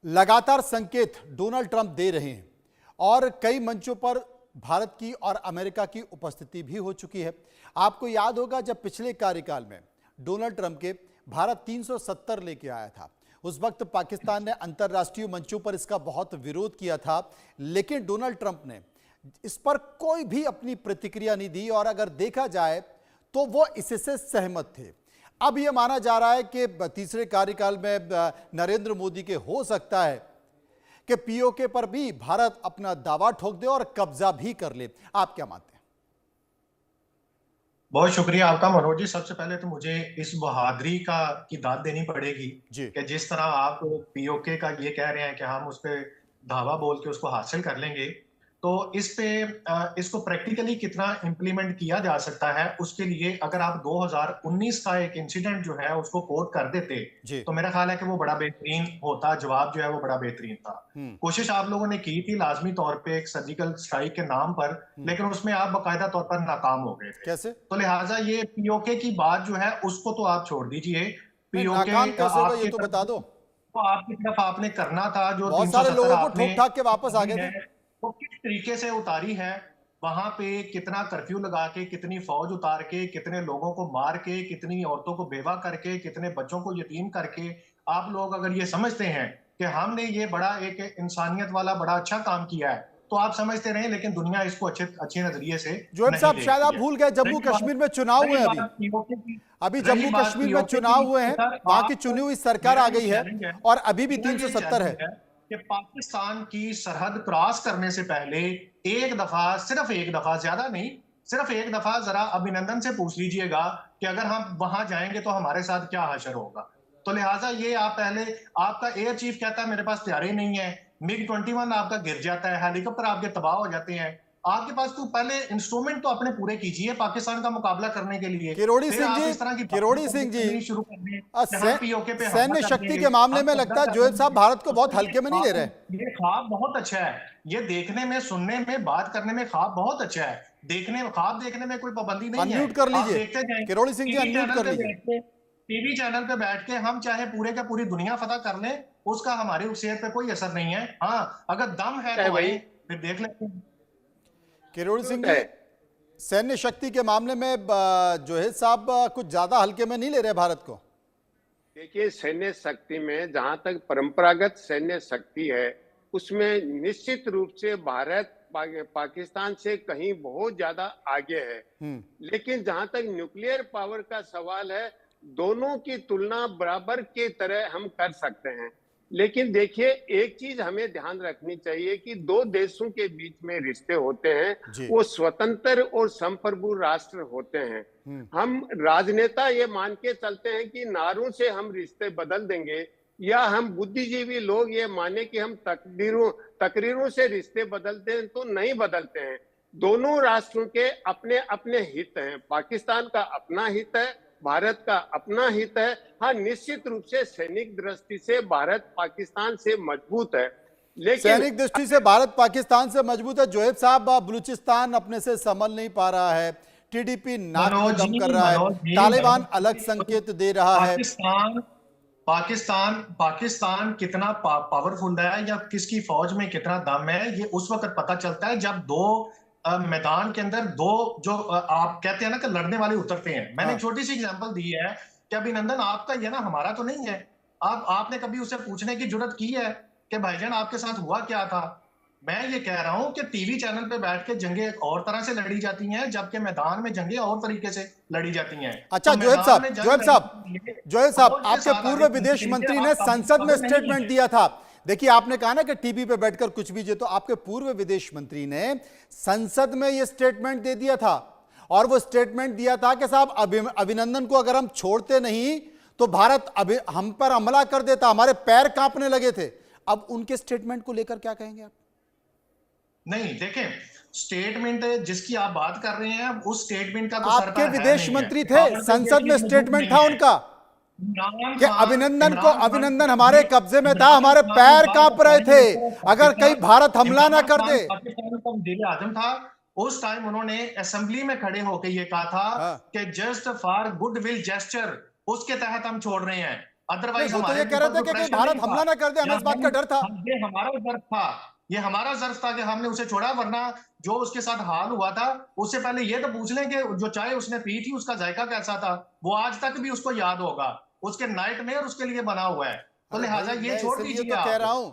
लगातार संकेत Donald Trump दे रहे हैं और कई मंचों पर भारत की और अमेरिका की उपस्थिति भी हो चुकी है। आपको याद होगा जब पिछले कार्यकाल में डोनाल्ड ट्रंप के भारत 370 लेके आया था, उस वक्त पाकिस्तान ने अंतर्राष्ट्रीय मंचों पर इसका बहुत विरोध किया था, लेकिन डोनाल्ड ट्रंप ने इस पर कोई भी अपनी प्रतिक्रिया नहीं दी और अगर देखा जाए तो वो इससे सहमत थे। अब यह माना जा रहा है कि तीसरे कार्यकाल में नरेंद्र मोदी के हो सकता है कि पीओके पर भी भारत अपना दावा ठोक दे और कब्जा भी कर ले। आप क्या मानते हैं? बहुत शुक्रिया आपका मनोज जी। सबसे पहले तो मुझे इस बहादुरी की दाद देनी पड़ेगी कि जिस तरह आप पीओके का ये कह रहे हैं कि हम उस पर धावा बोल के उसको हासिल कर लेंगे, तो इसको प्रैक्टिकली कितना इम्प्लीमेंट किया जा सकता है, उसके लिए अगर आप 2019 का एक इंसिडेंट जो है उसको कोट कर देते तो मेरा ख्याल है कि वो बड़ा बेहतरीन होता। जवाब जो है वो बड़ा बेहतरीन था। कोशिश आप लोगों ने की थी लाजमी तौर पे एक सर्जिकल स्ट्राइक के नाम पर, लेकिन उसमें आप बाकायदा तौर पर नाकाम हो गए थे। कैसे? तो लिहाजा ये पीओके की बात जो है उसको तो आप छोड़ दीजिए। पीओके कैसे होगा ये तो बता दो। तो आपकी तरफ आपने करना था जो बहुत सारे 370 लोगों को आपने ठोक ठाक के वापस आ गए थे। वो किस तरीके से उतारी है, वहां पे कितना कर्फ्यू लगा के, कितनी फौज उतार के, कितने लोगों को मार के, कितनी औरतों को बेवा करके, कितने बच्चों को यतीम करके, आप लोग अगर ये समझते हैं कि हमने ये बड़ा एक इंसानियत वाला बड़ा अच्छा काम किया है, तो आप समझते रहे, लेकिन दुनिया इसको अच्छे नजरिए से जोएब साहब, शायद आप भूल गए जम्मू कश्मीर में चुनाव हुए हैं। अभी जम्मू कश्मीर में चुनाव हुए हैं, वहां की चुनी हुई सरकार आ गई है और अभी भी 370 है कि पाकिस्तान की सरहद क्रॉस करने से पहले एक दफा, सिर्फ एक दफा, ज्यादा नहीं, सिर्फ एक दफा जरा अभिनंदन से पूछ लीजिएगा कि अगर हम वहां जाएंगे तो हमारे साथ क्या हशर होगा। तो लिहाजा ये आप पहले, आपका एयर चीफ कहता है मेरे पास तैयारी नहीं है, MiG-21 आपका गिर जाता है, हेलीकॉप्टर आपके तबाह हो जाते हैं, आपके पास तो पहले इंस्ट्रूमेंट तो अपने पूरे कीजिए पाकिस्तान का मुकाबला करने के लिए। किरोड़ी सिंह जी शुरू कर दें सैन्य शक्ति के मामले में लगता है जोएब साहब भारत को बहुत हल्के में नहीं ले रहे। ये ख्वाब बहुत अच्छा है, ये देखने में, सुनने में, बात करने में ख्वाब बहुत अच्छा है। ख्वाब देखने में कोई पाबंदी नहीं है। अनम्यूट कर लीजिए किरोड़ी सिंह जी, अनम्यूट कर लीजिए। टीवी चैनल पे बैठ के हम चाहे पूरे का पूरी दुनिया फतह कर लें, उसका हमारी सेहत पे कोई असर नहीं है। हाँ, अगर दम है तो भाई फिर देख लेते हैं। किरोड़ी सिंह जी, सैन्य शक्ति के मामले में जोहेद साहब कुछ ज्यादा हल्के में नहीं ले रहे भारत को? देखिए, सैन्य शक्ति में जहां तक परंपरागत सैन्य शक्ति है उसमें निश्चित रूप से भारत पाकिस्तान से कहीं बहुत ज्यादा आगे है। लेकिन जहां तक न्यूक्लियर पावर का सवाल है, दोनों की तुलना बराबर के तरह हम कर सकते हैं। लेकिन देखिए, एक चीज हमें ध्यान रखनी चाहिए कि दो देशों के बीच में रिश्ते होते हैं, वो स्वतंत्र और संप्रभु राष्ट्र होते हैं। हम राजनेता ये मान के चलते हैं कि नारों से हम रिश्ते बदल देंगे, या हम बुद्धिजीवी लोग ये माने कि हम तकरीरों से रिश्ते बदलते हैं, तो नहीं बदलते हैं। दोनों राष्ट्रों के अपने अपने हित हैं। पाकिस्तान का अपना हित है, भारत का अपना हित है। हाँ, निश्चित रूप से सैनिक दृष्टि से भारत पाकिस्तान से मजबूत है, लेकिन सैनिक दृष्टि से भारत पाकिस्तान से मजबूत है। जोहेब साहब, बलूचिस्तान अपने से संभल नहीं पा रहा है, टीडीपी नाक में दम कर रहा है, तालिबान अलग संकेत दे रहा है। पाकिस्तान कितना पावरफुल है या किसकी फौज में कितना दम है, ये उस वक्त पता चलता है जब दो मैदान के अंदर दो, जो आप कहते हैं ना कि लड़ने वाले उतरते हैं। मैंने एक छोटी सी एग्जांपल दी है कि अभिनंदन आपका ये ना, हमारा तो नहीं है। आपने कभी उसे पूछने की जुर्रत की है कि भाईजान आपके साथ हुआ क्या था? मैं ये कह रहा हूं कि टीवी चैनल पे बैठ के जंगें और तरह से लड़ी जाती हैं, जबकि मैदान में जंगें और तरीके से लड़ी जाती हैं। अच्छा, तो जोहेब साहब, आपके पूर्व विदेश मंत्री ने संसद में स्टेटमेंट दिया था। देखिए, आपने कहा ना कि टीवी पे बैठकर कुछ भी जो, तो आपके पूर्व विदेश मंत्री ने संसद में यह स्टेटमेंट दे दिया था और वो स्टेटमेंट दिया था कि साहब अभिनंदन को अगर हम छोड़ते नहीं तो भारत हम पर हमला कर देता, हमारे पैर कांपने लगे थे। अब उनके स्टेटमेंट को लेकर क्या कहेंगे आप? नहीं, देखें, स्टेटमेंट जिसकी आप बात कर रहे हैं, उस स्टेटमेंट का तो आपके विदेश मंत्री थे, संसद में स्टेटमेंट था उनका कि अभिनंदन हमारे कब्जे में था, हमारे पैर कांप रहे थे अगर कहीं भारत हमला ना कर दे। पाकिस्तान का वज़ीर आज़म था उस टाइम, उन्होंने असेंबली में खड़े होकर ये कहा था कि जस्ट फॉर गुडविल जेस्चर, उसके तहत हम छोड़ रहे हैं। अदरवाइज वो तो हमारे ये कह रहे थे कि कहीं भारत हमला ना कर दे, हमें इस बात का डर था। ये हमारा जर्फ था, ये हमारा जर्फ था कि हमने उसे छोड़ा, वरना जो उसके साथ हाल हुआ था उससे पहले ये तो पूछ लें कि जो चाय उसने पी थी उसका जायका कैसा था। वो आज तक भी उसको याद होगा, उसके नाइटमेयर उसके लिए बना हुआ है। तो लिहाजा ये छोड़ दीजिए। तो कह रहा हूं,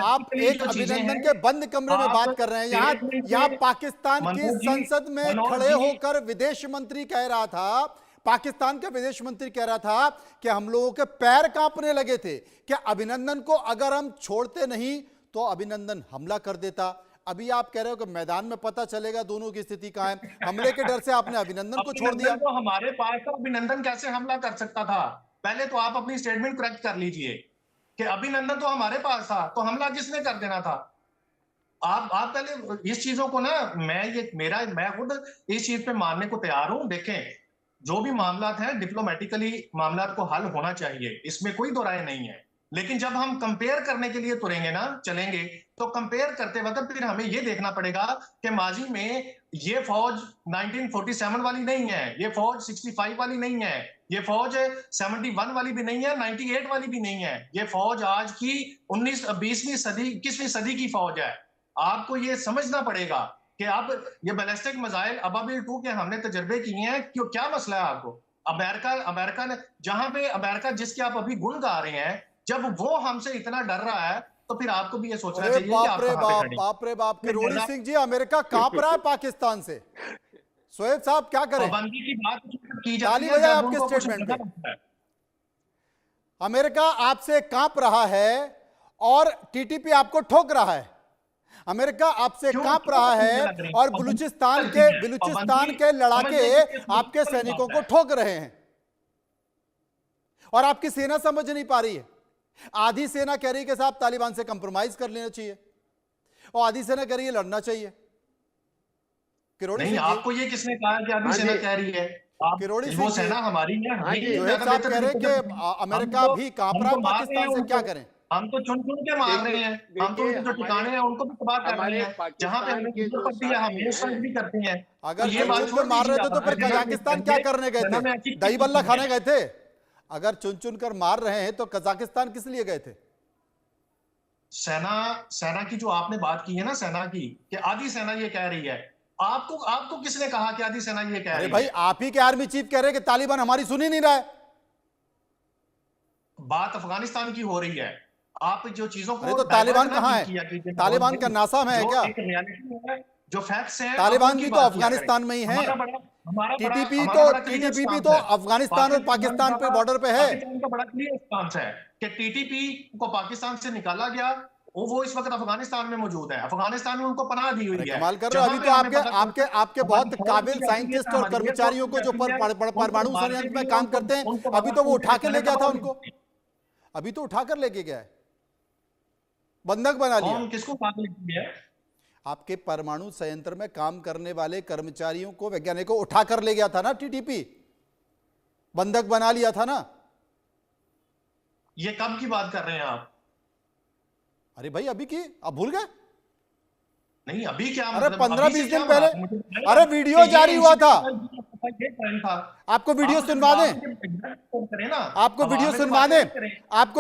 आप एक अभिनंदन के बंद कमरे में बात कर रहे हैं। यहाँ पाकिस्तान की संसद में खड़े होकर विदेश मंत्री कह रहा था, पाकिस्तान का विदेश मंत्री कह रहा था कि हम लोगों के पैर कांपने लगे थे कि अभिनंदन को अगर हम छोड़ते नहीं तो अभिनंदन हमला कर देता। अभी आप कह रहे हो कि मैदान में पता चलेगा दोनों की स्थिति कहां है। हमले के डर से आपने अभिनंदन को छोड़ दिया। तो हमारे पास तो अभिनंदन कैसे हमला कर सकता था? पहले तो आप अपनी स्टेटमेंट करेक्ट कर लीजिए कि अभिनंदन तो हमारे पास था, तो हमला किसने कर देना था? आप पहले इस चीजों को ना, मैं खुद इस चीज पे मानने को तैयार हूं। देखें, जो भी मामलात हैं डिप्लोमेटिकली मामलात को हल होना चाहिए, इसमें कोई दो राय नहीं है। लेकिन जब हम कंपेयर करने के लिए तुरेंगे ना, चलेंगे, तो कंपेयर करते वक्त फिर हमें ये देखना पड़ेगा कि माजी में ये फौज 1947 वाली नहीं है, ये फौज 65 वाली नहीं है, ये फौज 71 वाली भी नहीं है, 98 वाली भी नहीं है। ये फौज आज की 20वीं सदी 21वीं सदी की फौज है। आपको ये समझना पड़ेगा कि आप ये बैलिस्टिक मिसाइल अबाबिल 2 के हमने तजर्बे किए हैं। क्यों, क्या मसला है आपको? अमेरिका ने, जहां पे अमेरिका जिसके आप अभी गुण गा रहे हैं, जब वो हमसे इतना डर रहा है तो फिर आपको भी ये सोचना चाहिए कि आप कहां पे खड़े हैं। बाप रे बाप, किरोड़ी सिंह जी, अमेरिका कांप रहा है पाकिस्तान से। शोएब साहब क्या करें? पाबंदी की बात की ताली जाती है बजाए जब आपके उनको कुछ स्टेटमेंट नजर पे। आता है। अमेरिका आपसे कांप रहा है और टीटीपी आपको ठोक रहा है। अमेरिका आपसे कांप रहा है और बलूचिस्तान के लड़ाके आपके सैनिकों को ठोक रहे हैं और आपकी सेना समझ नहीं पा रही है। आधी सेना कह रही है कि साहब तालिबान से कंप्रोमाइज कर लेना चाहिए और आधी सेना कह रही है लड़ना चाहिए। किरोड़ी नहीं, सिंह आपको ये किसने कहा कि आधी सेना कह रही है? किरोड़ी वो सिंह सेना हमारी है। जोहेब साहब कह रहे हैं कि अमेरिका भी कांप रहा है पाकिस्तान से, क्या करें? हम तो चुन चुन के मार रहे हैं, हम तो उनके जो ठिकाने हैं उनको भी तबाह कर रहे हैं। जहां पे हमें जरूरत पड़ती है हम ये स्ट्राइक भी करते हैं। अगर ये चुन चुन कर मार रहे थे तो फिर कजाकिस्तान क्या करने गए थे? दही बल्ला खाने गए थे? अगर चुन चुन कर मार रहे हैं तो कजाकिस्तान किस लिए गए थे? सेना की जो आपने बात की है ना, सेना की, कि आधी सेना ये कह रही है, आपको किसने कहा कि आधी सेना ये कह रही है? भाई आप ही के आर्मी चीफ कह रहे हैं कि तालिबान हमारी सुन ही नहीं रहा है। बात अफगानिस्तान की हो रही है। आप जो चीजों को, तो तालिबान कहां है? तालिबान का नासा में है क्या? जो फैक्ट्स हैं, तालिबान भी तो अफगानिस्तान में ही है। टीटीपी भी तो अफगानिस्तान और पाकिस्तान पे बॉर्डर पे है। पाकिस्तान का बड़ा क्लियर स्टांस है कि टीटीपी को पाकिस्तान से निकाला गया, वो इस वक्त अफगानिस्तान में मौजूद है। अफगानिस्तान में उनको पनाह दी हुई है। कमाल कर रहे हो। अभी तो आपके बहुत काबिल साइंटिस्ट और कर्मचारियों को जो परमाणु संयंत्र में काम करते हैं, अभी तो वो उठा के ले गया था उनको। अभी तो उठाकर लेके गया है, बंधक बना लिया। किसको किया? आपके परमाणु संयंत्र में काम करने वाले कर्मचारियों को, वैज्ञानिकों को उठाकर ले गया था ना टीटीपी, बंधक बना लिया था ना। ये कब की बात कर रहे हैं आप? अरे भाई अभी की, आप भूल गए? नहीं, अभी क्या? अरे 15-20 दिन पहले, अरे वीडियो जारी हुआ था। आपको वीडियो सुनवा दें, आपको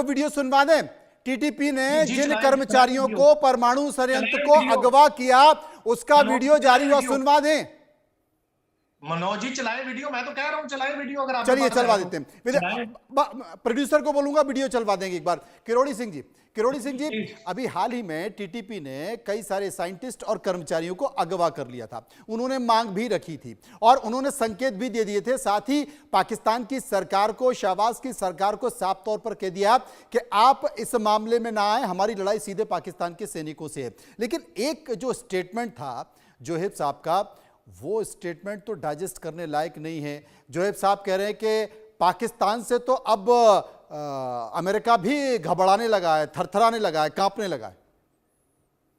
वीडियो सुनवा दें। टीटीपी ने जिन कर्मचारियों को परमाणु संयंत्र को अगवा किया उसका वीडियो जारी हुआ, सुनवा दें। मनोज जी चलाए वीडियो, मैं तो कह रहा हूं चलाए वीडियो। अगर आप चलिए चलवा देते हैं, प्रोड्यूसर को बोलूंगा वीडियो चलवा देंगे एक बार। किरोड़ी सिंह जी, अभी हाल ही में टीटीपी ने कई सारे साइंटिस्ट और कर्मचारियों को अगवा कर लिया था। उन्होंने मांग भी रखी थी और उन्होंने संकेत भी दे दिए थे। साथ ही पाकिस्तान की सरकार को, शहबाज की सरकार को साफ तौर पर कह दिया कि आप इस मामले में ना आए, हमारी लड़ाई सीधे पाकिस्तान के सैनिकों से है। लेकिन एक जो स्टेटमेंट था जोहेब साहब का, वो स्टेटमेंट तो डाइजेस्ट करने लायक नहीं है। जोहेब साहब कह रहे हैं कि पाकिस्तान से तो अब अमेरिका भी घबराने लगा है, थरथराने लगा है, कांपने लगा है।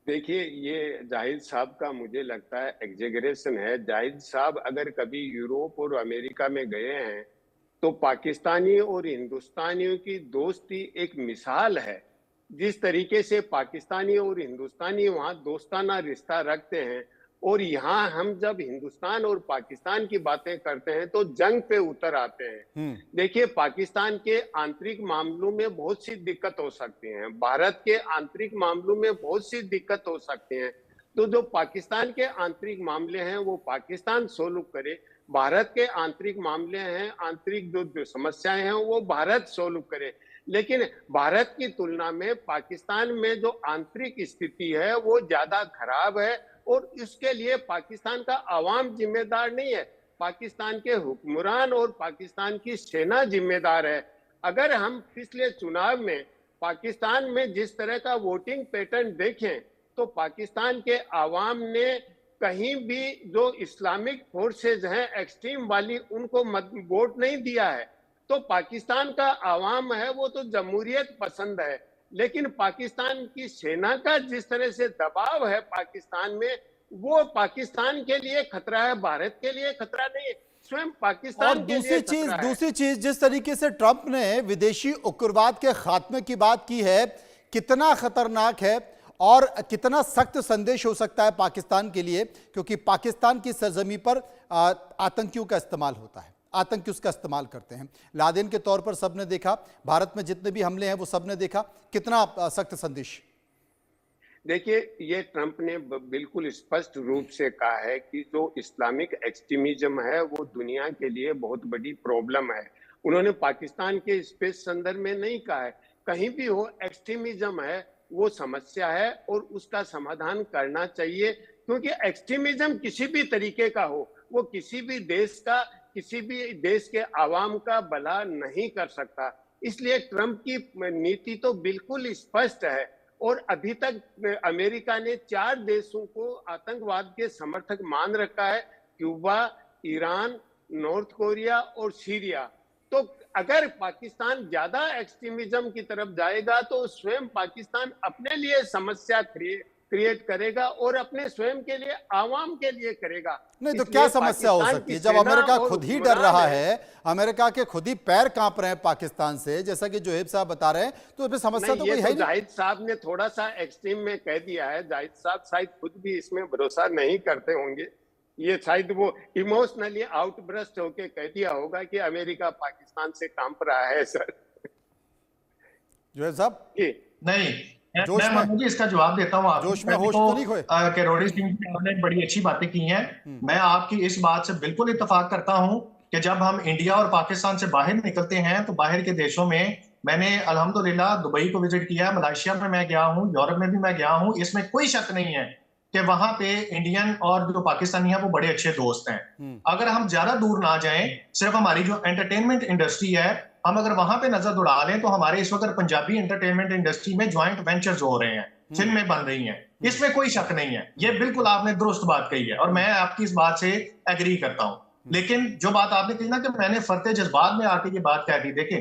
देखिए, ये जाहिद साहब का मुझे लगता है एग्जेगरेशन है। जाहिद साहब अगर कभी यूरोप और अमेरिका में गए हैं तो पाकिस्तानी और हिंदुस्तानियों की दोस्ती एक मिसाल है। जिस तरीके से पाकिस्तानी और हिंदुस्तानी वहां दोस्ताना रिश्ता रखते हैं, और यहाँ हम जब हिंदुस्तान और पाकिस्तान की बातें करते हैं तो जंग पे उतर आते हैं। देखिए, पाकिस्तान के आंतरिक मामलों में बहुत सी दिक्कत हो सकती है, भारत के आंतरिक मामलों में बहुत सी दिक्कत हो सकती है। तो जो पाकिस्तान के आंतरिक मामले हैं वो पाकिस्तान सोल्व करे, भारत के आंतरिक मामले हैं, आंतरिक जो समस्याएं हैं वो भारत सोल्व करे। लेकिन भारत की तुलना में पाकिस्तान में जो आंतरिक स्थिति है वो ज्यादा खराब है, और इसके लिए पाकिस्तान का आवाम जिम्मेदार नहीं है, पाकिस्तान के हुक्मरान और पाकिस्तान की सेना जिम्मेदार है। अगर हम पिछले चुनाव में पाकिस्तान में जिस तरह का वोटिंग पैटर्न देखें तो पाकिस्तान के आवाम ने कहीं भी जो इस्लामिक फोर्सेज हैं एक्सट्रीम वाली, उनको वोट नहीं दिया है। तो पाकिस्तान का आवाम है वो तो जमहूरियत पसंद है, लेकिन पाकिस्तान की सेना का जिस तरह से दबाव है पाकिस्तान में, वो पाकिस्तान के लिए खतरा है, भारत के लिए खतरा नहीं है, स्वयं पाकिस्तान और के लिए खतरा है। दूसरी चीज जिस तरीके से ट्रंप ने विदेशी उग्रवाद के खात्मे की बात की है, कितना खतरनाक है और कितना सख्त संदेश हो सकता है पाकिस्तान के लिए, क्योंकि पाकिस्तान की सरजमी पर आतंकियों का इस्तेमाल होता है, आतंकी उसका इस्तेमाल करते हैं। लादेन के तौर पर सबने देखा, भारत में जितने भी हमले हैं वो सबने देखा, कितना सख्त संदेश। देखिए, ये ट्रंप ने बिल्कुल स्पष्ट रूप से कहा है कि जो इस्लामिक एक्सट्रीमिज्म है वो दुनिया के लिए बहुत बड़ी प्रॉब्लम है। उन्होंने पाकिस्तान के स्पेस संदर्भ में नहीं कहा है, कहीं भी हो एक्सट्रीमिज्म है वो समस्या है और उसका समाधान करना चाहिए, क्योंकि एक्सट्रीमिज्म किसी भी तरीके का हो वो किसी भी देश के आवाम का भला नहीं कर सकता। इसलिए ट्रंप की नीति तो बिल्कुल स्पष्ट है, और अभी तक अमेरिका ने 4 देशों को आतंकवाद के समर्थक मान रखा है, क्यूबा, ईरान, नॉर्थ कोरिया और सीरिया। तो अगर पाकिस्तान ज्यादा एक्सट्रीमिज्म की तरफ जाएगा तो स्वयं पाकिस्तान अपने लिए समस्या क्रिएट करेगा और अपने स्वयं के लिए, आवाम के लिए करेगा। नहीं तो क्या समस्या हो सकती है जब अमेरिका खुद ही डर रहा है, अमेरिका के खुद ही पैर कांप रहे हैं पाकिस्तान से, जैसा कि जोहेब साहब बता रहे हैं, तो इसमें समस्या तो कोई है नहीं। जाहिद साहब ने थोड़ा सा एक्सट्रीम में कह दिया है, जाहिद साहब शायद खुद भी इसमें भरोसा नहीं करते होंगे, ये शायद वो इमोशनली आउटब्रस्ट होके कह दिया होगा कि अमेरिका पाकिस्तान से कांप रहा है। सर जोहेब साहब नहीं, मैं मुझे इसका जवाब देता हूँ। जोश में होश तो नहीं खोए। रोडी सिंह ने बड़ी अच्छी बातें की हैं, मैं आपकी इस बात से बिल्कुल इत्तेफाक करता हूँ कि जब हम इंडिया और पाकिस्तान से बाहर निकलते हैं तो बाहर के देशों में, मैंने अल्हम्दुलिल्लाह दुबई को विजिट किया, मलेशिया में मैं गया हूँ, यूरोप में भी मैं गया हूँ, इसमें कोई शक नहीं है कि वहां पे इंडियन और जो पाकिस्तानी है वो बड़े अच्छे दोस्त हैं। अगर हम ज्यादा दूर ना जाएं, सिर्फ हमारी जो एंटरटेनमेंट इंडस्ट्री है, हम अगर वहां पे नजर दौड़ा लें तो हमारे इस वक्त पंजाबी एंटरटेनमेंट इंडस्ट्री में ज्वाइंट वेंचर्स हो रहे हैं, फिल्में बन रही हैं, इसमें कोई शक नहीं है। ये बिल्कुल आपने दुरुस्त बात कही है और मैं आपकी इस बात से एग्री करता हूं। लेकिन जो बात आपने कही ना कि मैंने फरते जज्बात में आके ये बात कह दी, देखे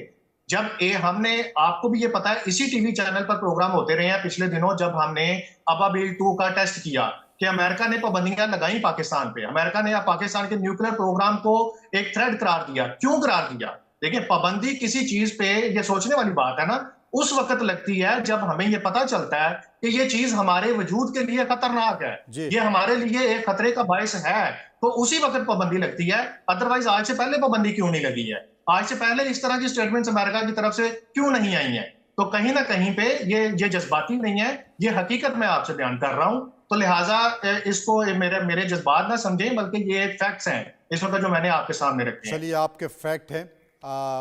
जब हमने, आपको भी ये पता है, इसी टीवी चैनल पर प्रोग्राम होते रहे हैं पिछले दिनों, जब हमने अबाबिल 2 का टेस्ट किया कि अमेरिका ने पाबंदियां लगाई पाकिस्तान पे, अमेरिका ने पाकिस्तान के न्यूक्लियर प्रोग्राम को एक थ्रेट करार दिया। क्यों करार दिया? देखिए, पाबंदी किसी चीज पे, ये सोचने वाली बात है ना, उस वक्त लगती है जब हमें ये पता चलता है कि ये चीज हमारे वजूद के लिए खतरनाक है, ये हमारे लिए एक खतरे का बायस है, तो उसी वक्त पाबंदी लगती है। अदरवाइज आज से पहले पाबंदी क्यों नहीं लगी है? आज से पहले इस तरह की स्टेटमेंट्स अमेरिका की तरफ से क्यों नहीं आई हैं? तो कहीं ना कहीं पे ये जज्बाती नहीं है, ये हकीकत मैं आपसे बयान कर रहा हूं। तो लिहाजा इसको मेरे जज्बात ना समझें, बल्कि ये फैक्ट्स हैं इस वक्त जो मैंने आपके सामने रखे हैं। चलिए, आपके फैक्ट हैं,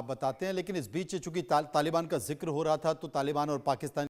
बताते हैं। लेकिन इस बीच चूंकि तालिबान का जिक्र हो रहा था, तो तालिबान और पाकिस्तान